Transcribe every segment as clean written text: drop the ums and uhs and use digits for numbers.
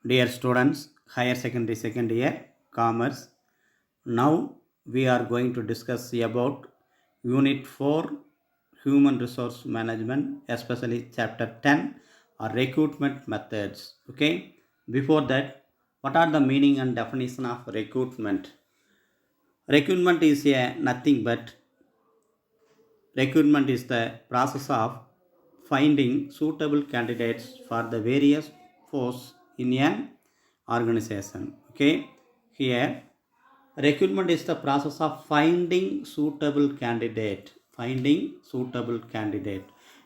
Dear students, higher secondary second year, commerce. Now we are going to discuss about Unit 4, Human Resource Management, especially Chapter 10, or Recruitment Methods. Okay. Before that, what are the meaning and definition of recruitment? Recruitment is nothing but recruitment is the process of finding suitable candidates for the various posts in an organization. Okay, here recruitment is the process of finding suitable candidate. Finding suitable candidate.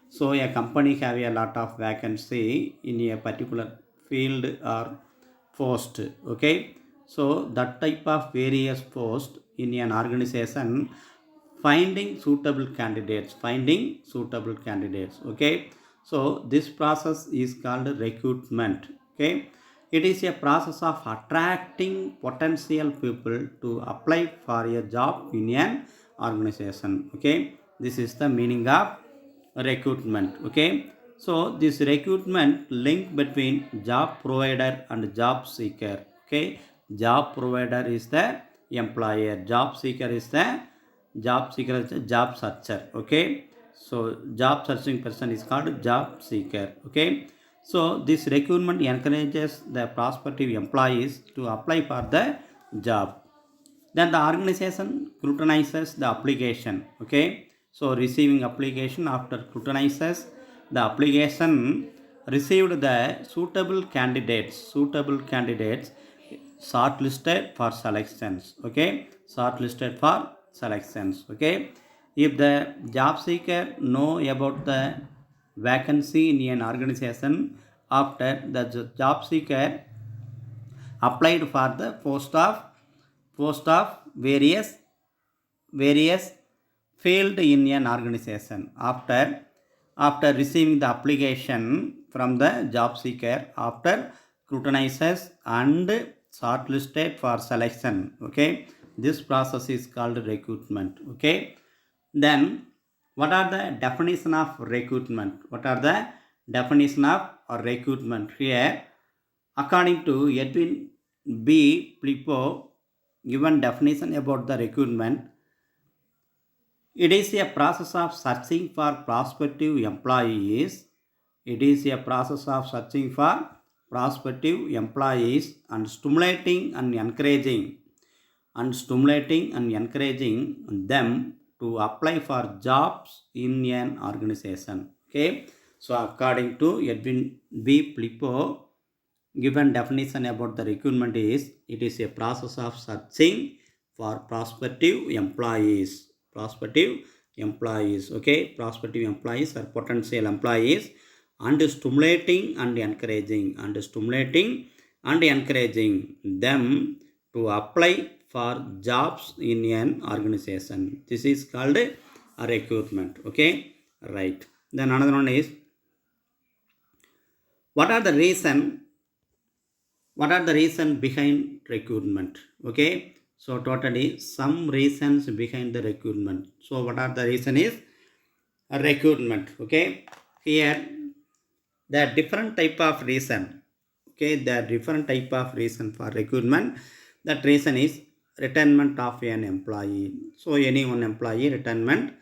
So a company have a lot of vacancy in a particular field or post. Okay, so that type of various post in an organization finding suitable candidates. Okay, so this process is called recruitment. Okay, it is a process of attracting potential people to apply for a job in an organization. Okay, this is the meaning of recruitment. Okay, so this recruitment link between job provider and job seeker. Okay, job provider is the employer, job seeker is the job searcher. Okay, so job searching person is called job seeker. Okay, so this recruitment encourages the prospective employees to apply for the job. Then the organization scrutinizes the application. Okay, so receiving application, after scrutinizes the application, received the suitable candidates shortlisted for selections. Okay, shortlisted for selections. Okay, if the job seeker know about the vacancy in an organization, after the job seeker applied for the post of various field in an organization. After receiving the application from the job seeker, after scrutinizes and shortlisted for selection. Okay, this process is called recruitment. Okay, then what are the definition of recruitment? Here, according to Edwin B. Plipo, given definition about the recruitment, it is a process of searching for prospective employees. It is a process of searching for prospective employees and stimulating and encouraging them to apply for jobs in an organization. Okay, so according to Edwin B. Plipo, given definition about the recruitment is, it is a process of searching for prospective employees. Okay, prospective employees or potential employees, and stimulating and encouraging them to apply for jobs in an organization. This is called a recruitment. Okay, right. Then another one is, what are the reason behind recruitment? Okay, so totally some reasons behind the recruitment. So what are the reason is recruitment? Okay, here there are different type of reason. Okay, there are different type of reason for recruitment. That reason is retirement of an employee. So any one employee retirement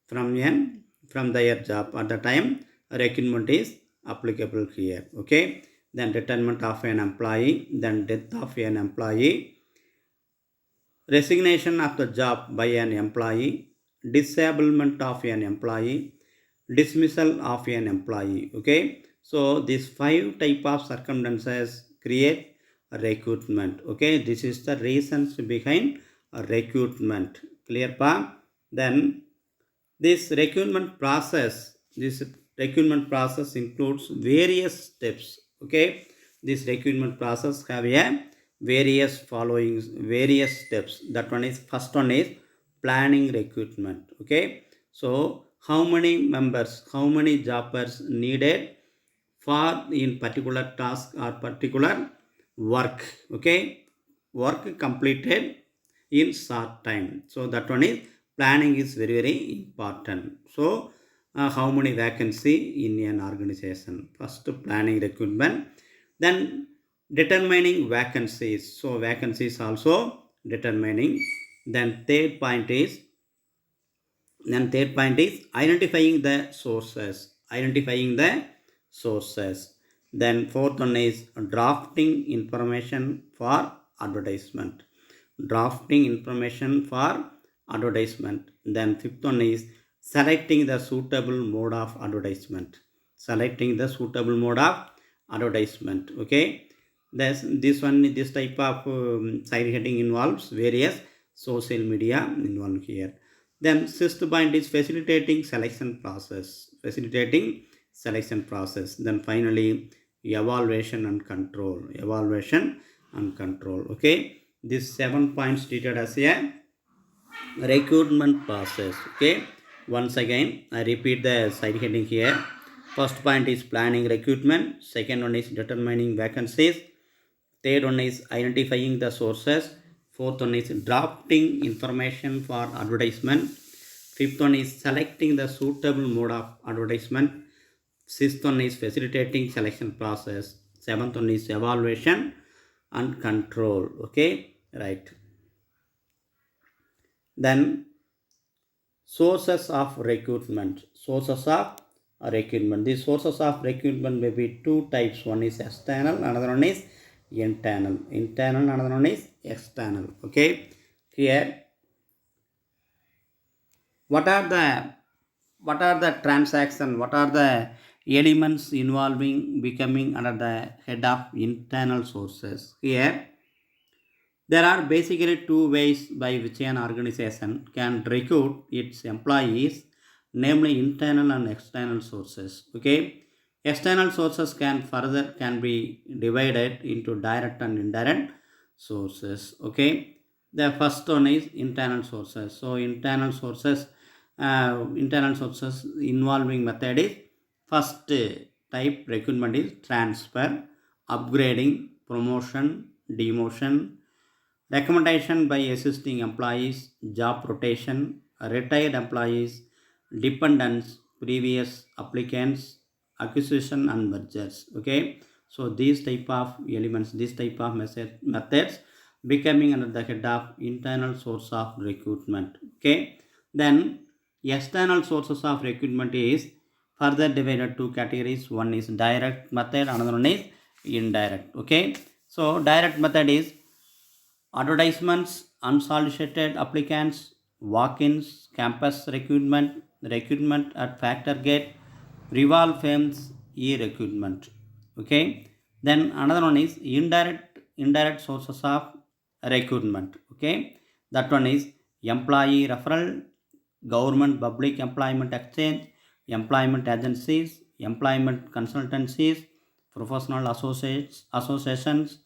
from their job, at the time recruitment is applicable here. Okay, then retirement of an employee, then death of an employee, resignation of the job by an employee, disablement of an employee, dismissal of an employee. Okay, so these 5 type of circumstances create a recruitment. Okay, this is the reasons behind a recruitment. Clear pa? Then this recruitment process includes various steps. Okay, this recruitment process have a various steps. That one is, first one is planning recruitment. Okay, so how many jobbers needed for in particular task or particular work. Okay, work completed in short time. So that one is planning is very very important. So how many vacancy in an organization? First planning recruitment. Then Determining vacancies. So vacancies also determining. Then third point is identifying the sources. Identifying the sources. Then fourth one is drafting information for advertisement. Drafting information for advertisement. Then fifth one is selecting the suitable mode of advertisement. Selecting the suitable mode of advertisement. Okay. This type of side heading involves various social media involved here. Then sixth point is facilitating selection process. Facilitating selection process. Then finally evaluation and control. Evaluation and control. Okay. These 7 points treated as a recruitment process. Okay. Once again, I repeat the side heading here. First point is planning recruitment. Second one is determining vacancies. Third one is identifying the sources. Fourth one is drafting information for advertisement. Fifth one is selecting the suitable mode of advertisement. Sixth one is facilitating selection process. Seventh one is evaluation and control. Okay, right. Then sources of recruitment. Sources of recruitment. These sources of recruitment may be two types. One is external, another one is internal. Internal, another one is external. Okay. Here, what are the transaction? What are the elements involving becoming under the head of internal sources? Here, there are basically two ways by which an organization can recruit its employees, namely internal and external sources. Okay, external sources can be divided into direct and indirect sources. Okay, the first one is internal sources. So internal sources involving method is first type recruitment is transfer, upgrading, promotion, demotion, recommendation by existing employees, job rotation, retired employees, dependents, previous applicants, acquisition and mergers. Okay, so these type of elements, this type of methods becoming under the head of internal source of recruitment. Okay, then external sources of recruitment is further divided two categories. One is direct method, another one is indirect. Okay, so direct method is advertisements, unsolicited applicants, walk-ins, campus recruitment, recruitment at factor gate, revolve firms, e-recruitment. Okay. Then another one is indirect sources of recruitment. Okay. That one is employee referral, government public employment exchange, employment agencies, employment consultancies, professional associations,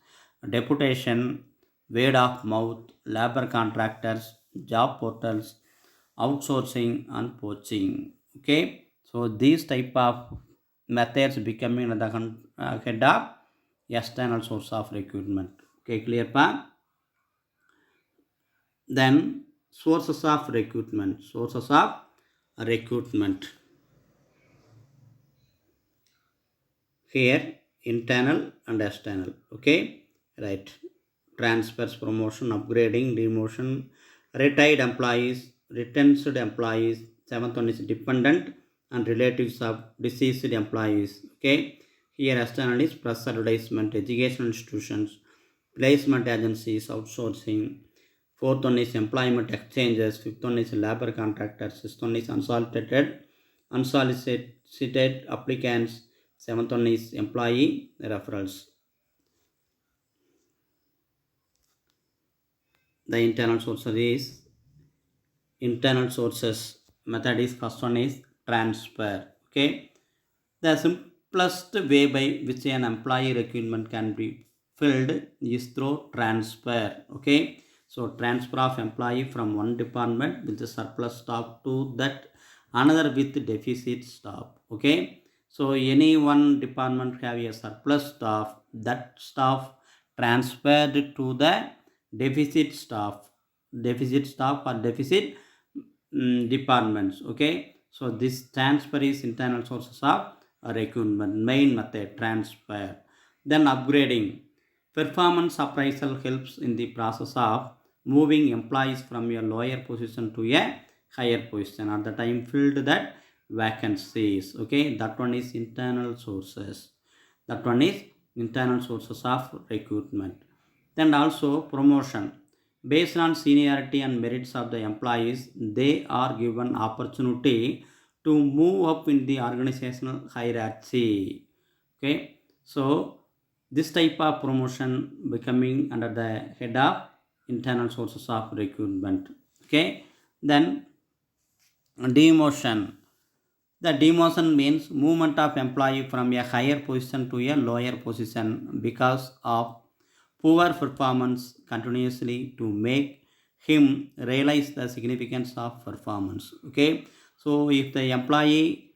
deputation, word of mouth, labor contractors, job portals, outsourcing and poaching. Okay, so these type of methods becoming the head of external source of recruitment. Okay, clear pa? Then sources of recruitment. Sources of recruitment. Here internal and external. Okay, right. Transfers, promotion, upgrading, demotion, retired employees, retention employees. Seventh one is dependent and relatives of deceased employees. Okay, here external is press advertisement, educational institutions, placement agencies, outsourcing. Fourth one is employment exchanges. Fifth one is labor contractors. Sixth one is unsolicited applicants. Seventh one is employee referrals. The internal sources method is first one is transfer. Okay, the simplest way by which an employee recruitment can be filled is through transfer. Okay, so transfer of employee from one department with the surplus staff to that another with deficit staff. Okay, so any one department have a surplus staff, that staff transferred to the deficit staff or deficit departments. Okay, so this transfer is internal sources of recruitment, main method transfer. Then upgrading, Performance appraisal helps in the process of moving employees from a lower position to a higher position. At the time filled that vacancies. Okay, that one is internal sources. That one is internal sources of recruitment. Then also promotion. Based on seniority and merits of the employees, they are given opportunity to move up in the organizational hierarchy. Okay, so this type of promotion becoming under the head of internal sources of recruitment. Okay, then demotion. The demotion means movement of employee from a higher position to a lower position because of poor performance continuously to make him realize the significance of performance. Okay, so if the employee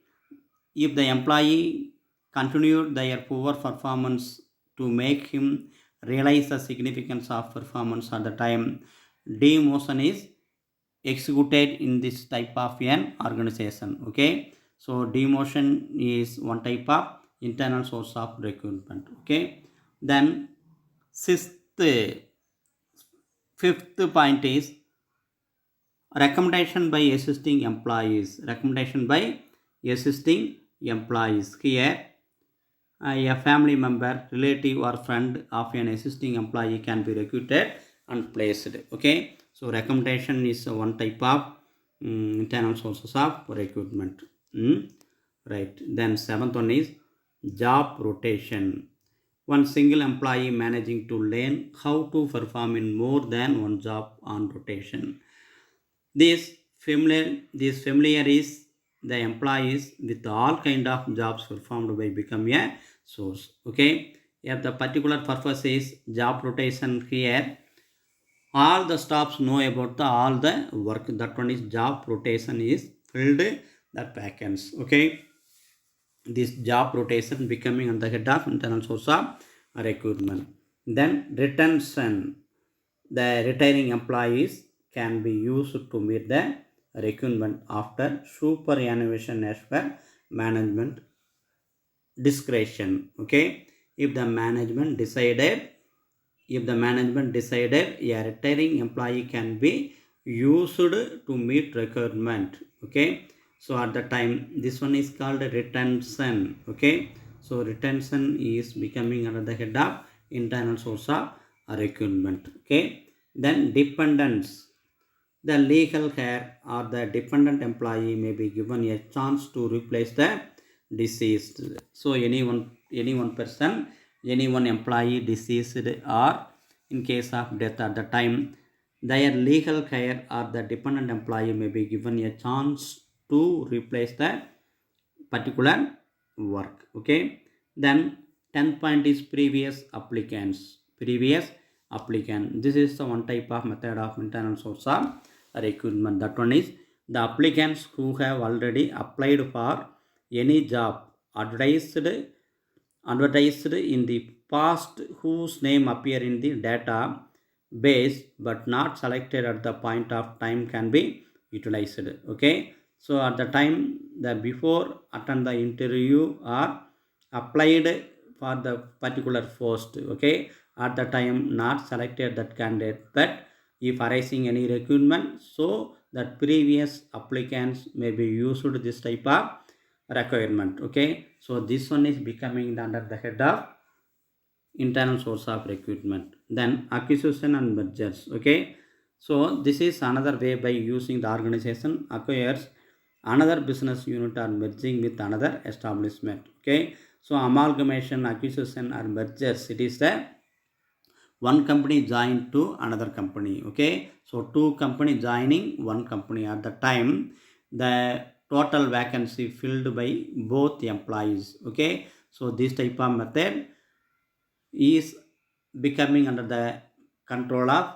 continued their poor performance to make him realize the significance of performance, at the time demotion is executed in this type of an organization. Okay, so demotion is one type of internal source of recruitment. Okay, then sixth fifth point is recommendation by existing employees. Recommendation by existing employees. Here a family member, relative or friend of an existing employee can be recruited and placed. Okay, so recommendation is one type of internal sources of recruitment. Right, then seventh one is job rotation. One single employee managing to learn how to perform in more than one job on rotation. This familiar is the employees with all kind of jobs performed by become a source. Okay, if the particular purpose is job rotation, here all the staffs know about all the work. That one is job rotation is filled that vacancies. Okay, this job rotation becoming on the head of internal source of recruitment. Then retention. The retiring employees can be used to meet the requirement after superannuation as per management discretion. Okay, if the management decided a retiring employee can be used to meet requirement. Okay, so at the time this one is called retention. Okay, so retention is becoming under the head of internal source of recruitment. Okay, then dependence. The legal heir or the dependent employee may be given a chance to replace the deceased. So any one person, any one employee deceased, or in case of death, at the time their legal heir or the dependent employee may be given a chance to replace the particular work. Okay, then 10th point is previous applicant. This is the one type of method of internal source of recruitment. That one is the applicants who have already applied for any job advertised in the past, whose name appear in the data base but not selected at the point of time, can be utilized. Okay, so at the time the before attend the interview or applied for the particular post. Okay, at the time not selected that candidate, but if arising any recruitment, so that previous applicants may be used to this type of requirement. Okay, so this one is becoming under the head of internal source of recruitment. Then acquisition and mergers. Okay, so this is another way by using the organization acquires another business unit or merging with another establishment. Okay, so amalgamation, acquisition or mergers, it is the one company joined to another company. Okay, so two company joining one company, at the time the total vacancy filled by both employees. Okay, so this type of method is becoming under the control of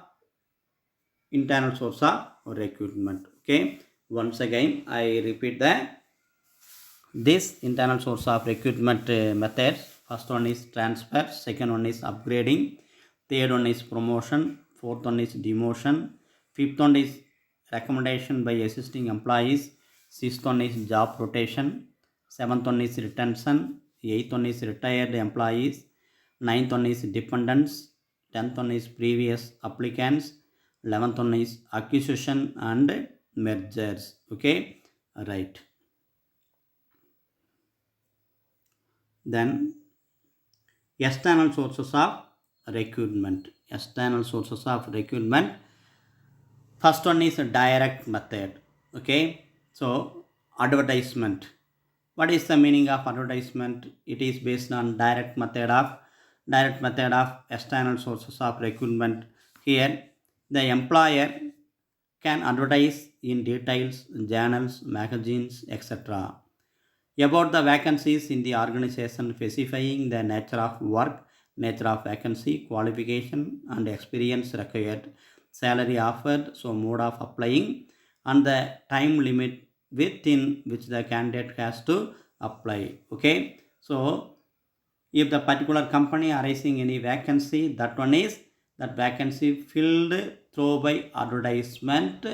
internal source of recruitment. Okay, once again I repeat that this internal source of recruitment methods. First one is transfer, second one is upgrading, third one is promotion, fourth one is demotion, fifth one is recommendation by existing employees, sixth one is job rotation, seventh one is retention, eighth one is retired employees, ninth one is dependence, 10th one is previous applicants, 11th one is acquisition and mergers. Okay, right. Then external sources of recruitment. External sources of recruitment. First one is a direct method. Okay, so advertisement. What is the meaning of advertisement? It is based on direct method of external sources of recruitment. Here, the employer can advertise in details, journals, magazines, etc. about the vacancies in the organization, specifying the nature of work, nature of vacancy, qualification and experience required, salary offered, so mode of applying, and the time limit within which the candidate has to apply. Okay, so if the particular company arising any vacancy, that vacancy filled through by advertisement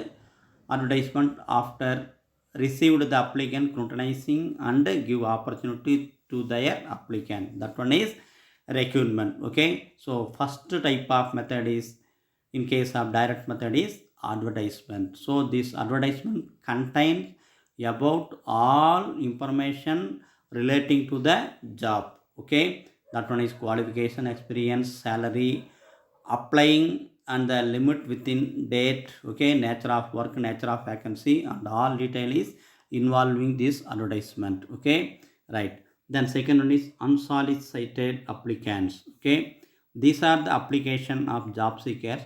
after received the applicant scrutinizing and give opportunity to their applicant. That one is recruitment. Okay, so first type of method is, in case of direct method, is advertisement. So this advertisement contains about all information relating to the job. Okay, that one is qualification, experience, salary, applying and the limit within date. Okay, nature of work, nature of vacancy and all detail is involving this advertisement. Okay, right. Then second one is unsolicited applicants. Okay, these are the application of job seekers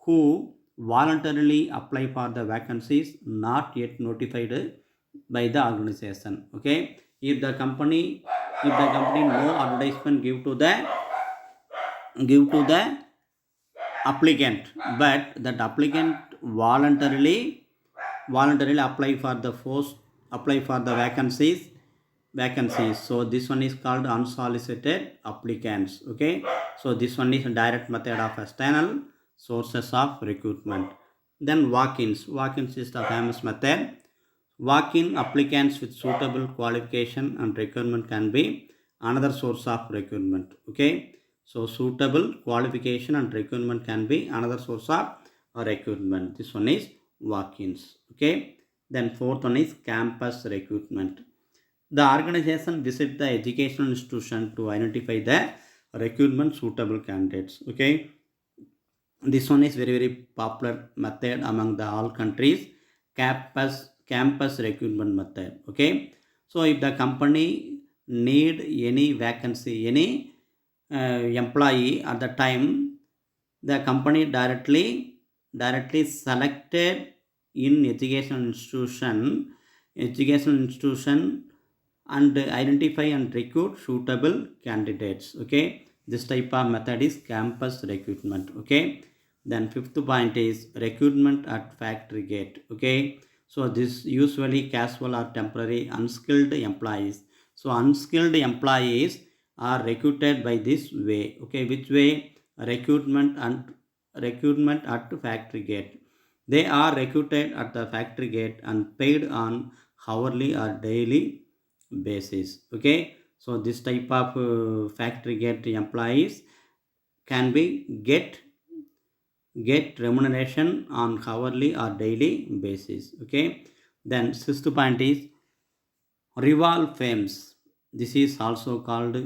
who voluntarily apply for the vacancies not yet notified by the organization. Okay, if the company no advertisement give to the applicant, but that applicant voluntarily apply for the vacancies. So this one is called unsolicited applicants. Okay, so this one is a direct method of external sources of recruitment. Then walk-ins is the famous method. Walk-in applicants with suitable qualification and requirement can be another source of recruitment. Okay, so suitable qualification and requirement can be another source of recruitment. This one is walk-ins. Okay, then fourth one is campus recruitment. The organization visit the educational institution to identify the recruitment suitable candidates. Okay, this one is very popular method among the all countries. Campus recruitment method. Okay, so if the company need any vacancy, any employee at the time, the company directly selected in educational institution and identify and recruit suitable candidates. Okay, this type of method is campus recruitment. Okay, then fifth point is recruitment at factory gate. Okay, so this usually casual or temporary unskilled employees. So unskilled employees are recruited by this way. Okay, which way? Recruitment at factory gate. They are recruited at the factory gate and paid on hourly or daily basis. Okay, so this type of factory gate employees can be get remuneration on hourly or daily basis. Okay, then sixth point is revolve firms. This is also called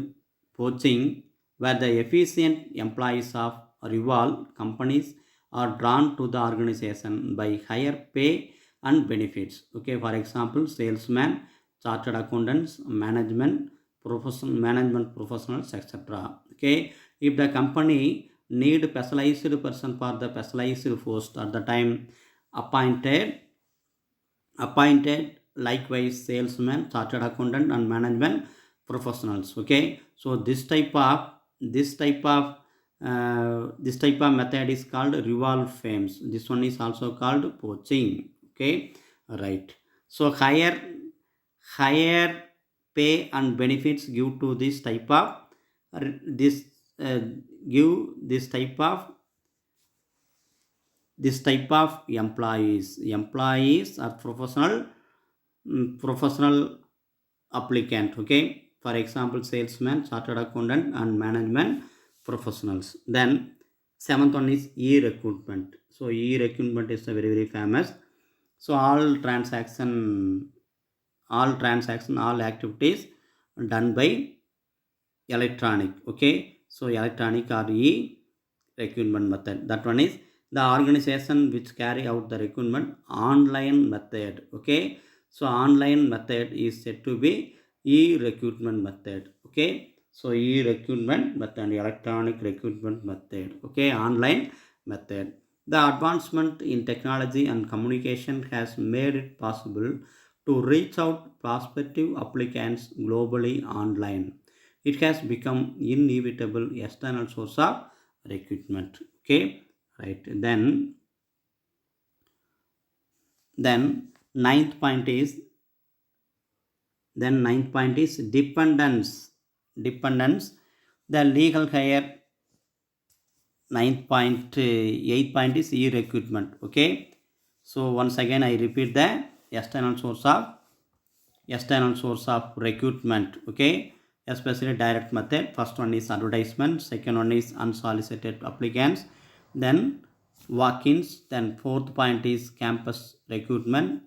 poaching, where the efficient employees of rival companies are drawn to the organization by higher pay and benefits. Okay, for example, salesmen, chartered accountants, management professionals, etc. Okay, if the company need specialized person for the specialized post at the time, appointed likewise salesmen, chartered accountant and management professionals. Okay, so this type of method is called revolve firms. This one is also called poaching. Okay, right. So higher pay and benefits give to this type of this give this type of employees are professional applicant. Okay, for example, salesman, chartered accountant and management professionals. Then Seventh one is e-recruitment. So e-recruitment is a very very famous. So all activities done by electronic. Okay, so electronic or e recruitment method. That one is the organization which carry out the recruitment online method. Okay, so online method is said to be e-recruitment method. Okay, so e-recruitment method, electronic recruitment method. Okay, online method. The advancement in technology and communication has made it possible to reach out prospective applicants globally online. It has become inevitable external source of recruitment. Okay, right. Then ninth point is dependence. Dependence. The legal hire. Ninth point, eighth point is e-recruitment. Okay, so once again I repeat the external source of recruitment. Okay, especially direct method. First one is advertisement, second one is unsolicited applicants, then walk-ins, then fourth point is campus recruitment,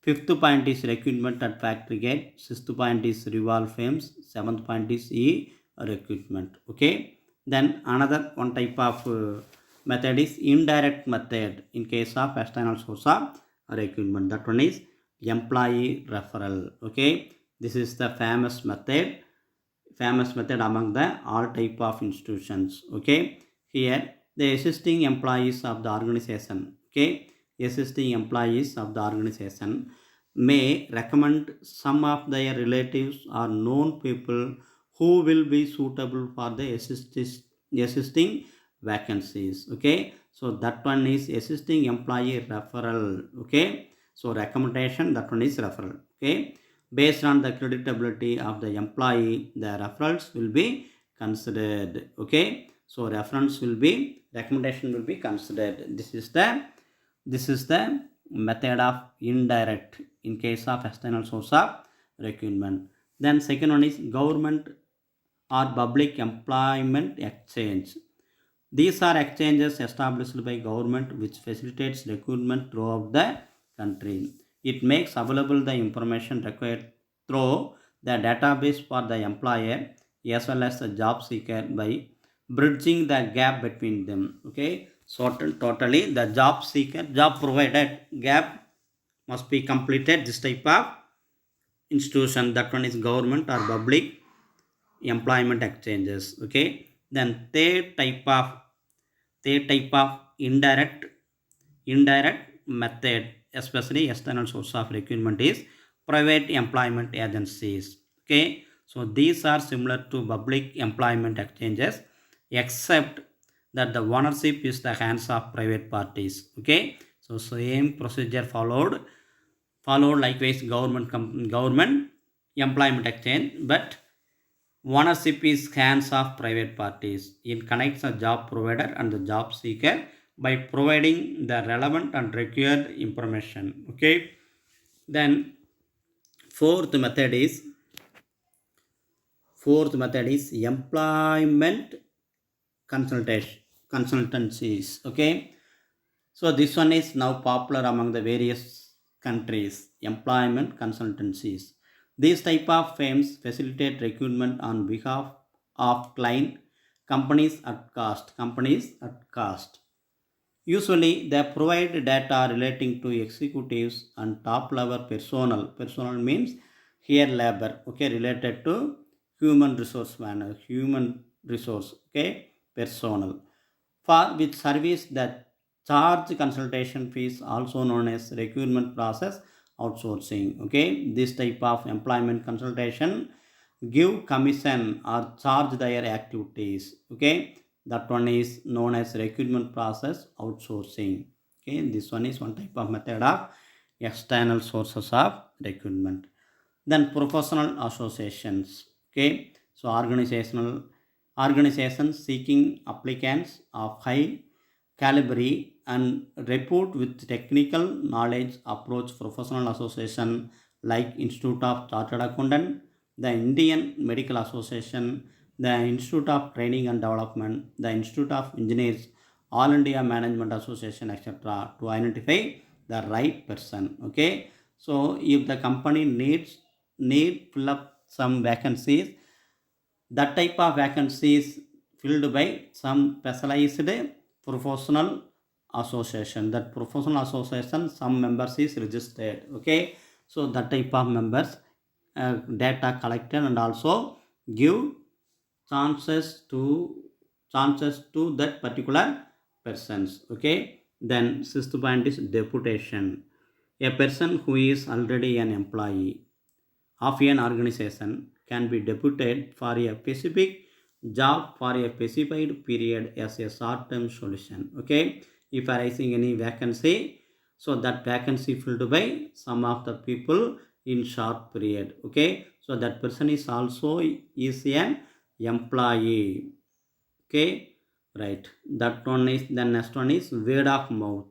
fifth point is recruitment at factory gate, sixth point is revolve frames, seventh point is e recruitment. Okay, then another one type of method is indirect method in case of external source of recruitment. That one is employee referral. Okay, this is the famous method among the all type of institutions. Okay, here the existing employees of the organization. Okay, existing employees of the organization may recommend some of their relatives or known people who will be suitable for the existing vacancies. Okay, so that one is existing employee referral. Okay, so recommendation, that one is referral. Okay, based on the creditability of the employee, the referrals will be considered. Okay, so recommendation will be considered. This is the method of indirect in case of external source of recruitment. Then second one is government or public employment exchange. These are exchanges established by government which facilitates recruitment throughout the country. It makes available the information required through the database for the employer as well as the job seeker by bridging the gap between them. Okay, so totally the job provided gap must be completed. This type of institution, that one is government or public employment exchanges. Okay, then third type of indirect method, especially external source of recruitment, is private employment agencies. Okay, so these are similar to public employment exchanges except that the ownership is the hands of private parties. Okay, so same procedure followed likewise government employment exchange, but ownership is hands of private parties. It connects the job provider and the job seeker by providing the relevant and required information. Okay, then fourth method is employment consultancies. Okay, so this one is now popular among the various countries. Employment consultancies, these type of firms facilitate recruitment on behalf of client companies at cost. Usually, they provide data relating to executives and top level personnel. Personnel means here labor. Okay, related to human resource. Okay, personnel for which service that charge consultation fees, also known as recruitment process outsourcing. Okay, this type of employment consultation give commission or charge their activities. Okay, that one is known as recruitment process outsourcing. Okay, this one is one type of method of external sources of recruitment. Then professional associations. Okay, so organizations seeking applicants of high caliber and repute with technical knowledge approach professional association like Institute of Chartered Accountant, the Indian Medical Association, the Institute of Training and Development, the Institute of Engineers, All India Management Association, etc., to identify the right person. Okay, so if the company need fill up some vacancies, that type of vacancies filled by some specialized professional association. That professional association, some members is registered. Okay, so that type of members data collected and also give chances to that particular persons. Okay, then sixth point is deputation. A person who is already an employee of an organization can be deputed for a specific job for a specified period as a short-term solution. Okay, if arising any vacancy, so that vacancy filled by some of the people in short period. Okay, so that person is also is an employee. Okay, right. That one is, the next one is word of mouth.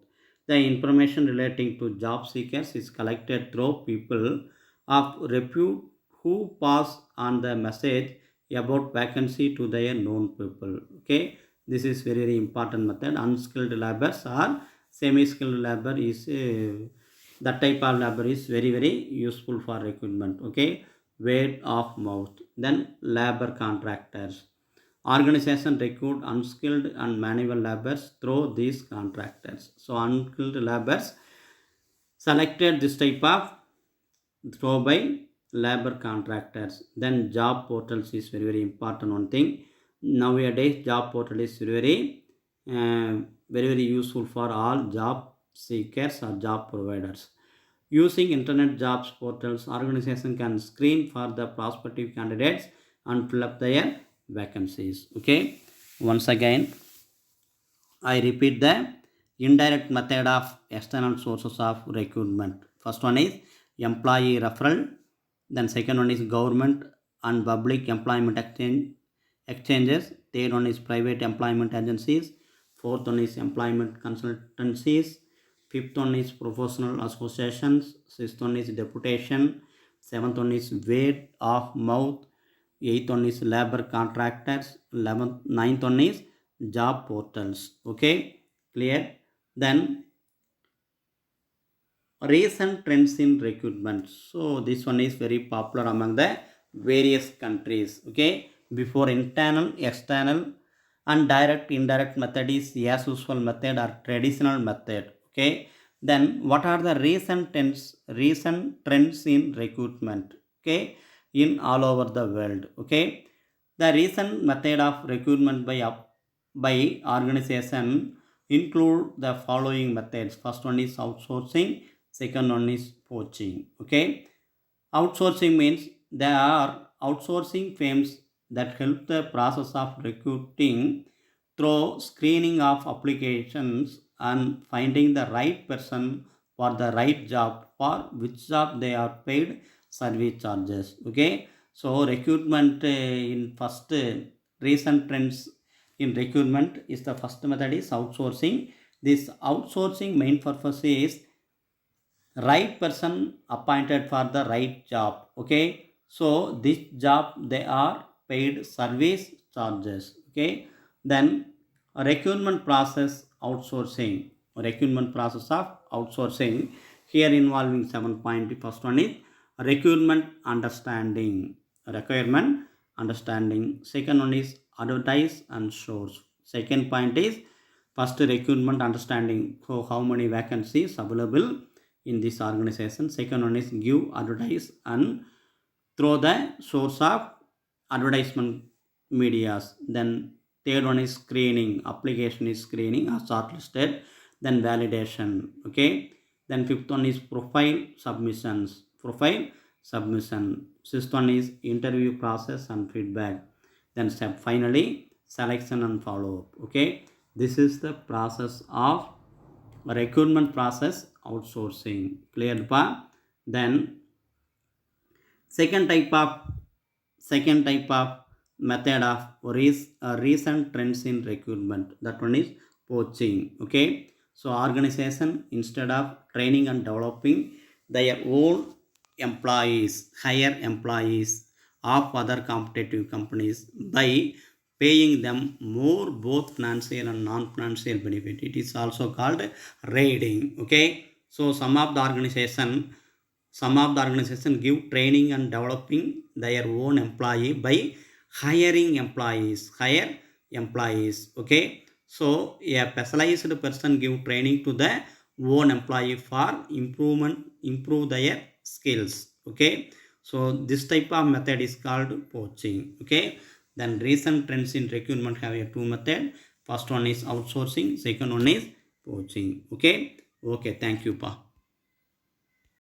The information relating to job seekers is collected through people of repute who pass on the message about vacancy to their known people. Okay, this is very, very important method. Unskilled laborers or semi-skilled labor is that type of labor is very, very useful for recruitment. Okay, word of mouth. Then labor contractors. Organization recruit unskilled and manual laborers through these contractors. So unskilled laborers selected this type of through by labor contractors. Then job portals is very, very important one thing. Nowadays job portal is very, very useful for all job seekers or job providers. Using internet jobs portals, organization can screen for the prospective candidates and fill up their vacancies. Okay, once again I repeat the indirect method of external sources of recruitment. First one is employee referral. Then second one is government and public employment exchanges. Third one is private employment agencies. Fourth one is employment consultancies. Fifth one is professional associations. Sixth one is deputation. Seventh one is word of mouth. Eighth one is labor contractors. 11th, ninth one is job portals. Okay, clear? Then recent trends in recruitment. So this one is very popular among the various countries. Okay, before internal, external, and direct, indirect method is as usual method or traditional method. Okay, then what are the recent trends in recruitment? Okay, in all over the world. Okay, the recent method of recruitment by organization include the following methods. First one is outsourcing, second one is poaching. Okay, outsourcing means there are outsourcing firms that help the process of recruiting through screening of applications and finding the right person for the right job, for which job they are paid service charges. Okay, so recruitment in first recent trends in recruitment is the first method is outsourcing. This outsourcing main purpose is right person appointed for the right job. Okay, so this job they are paid service charges. Okay, then recruitment process outsourcing. Recruitment process of outsourcing here involving 7 point. First one is recruitment understanding. Requirement understanding. Second one is advertise and source. Second point is first recruitment understanding, so how many vacancies available in this organization. Second one is give advertise and through the source of advertisement medias. Then third one is screening. Application is screening or shortlisted. Then validation. Okay. Then fifth one is profile submissions. Profile submission. Sixth one is interview process and feedback. Then step finally selection and follow up. Okay. This is the process of recruitment process outsourcing. Clear pa? Then second type of method of recent trends in recruitment, that one is poaching. Okay, so organization instead of training and developing their own employees hire employees of other competitive companies by paying them more both financial and non-financial benefit. It is also called raiding. Okay, so some of the organization give training and developing their own employee by hire employees. Okay, so a specialized person give training to the own employee for improve their skills. Okay, so this type of method is called poaching. Okay, then recent trends in recruitment have a two method. First one is outsourcing, second one is poaching. Okay, okay, thank you pa.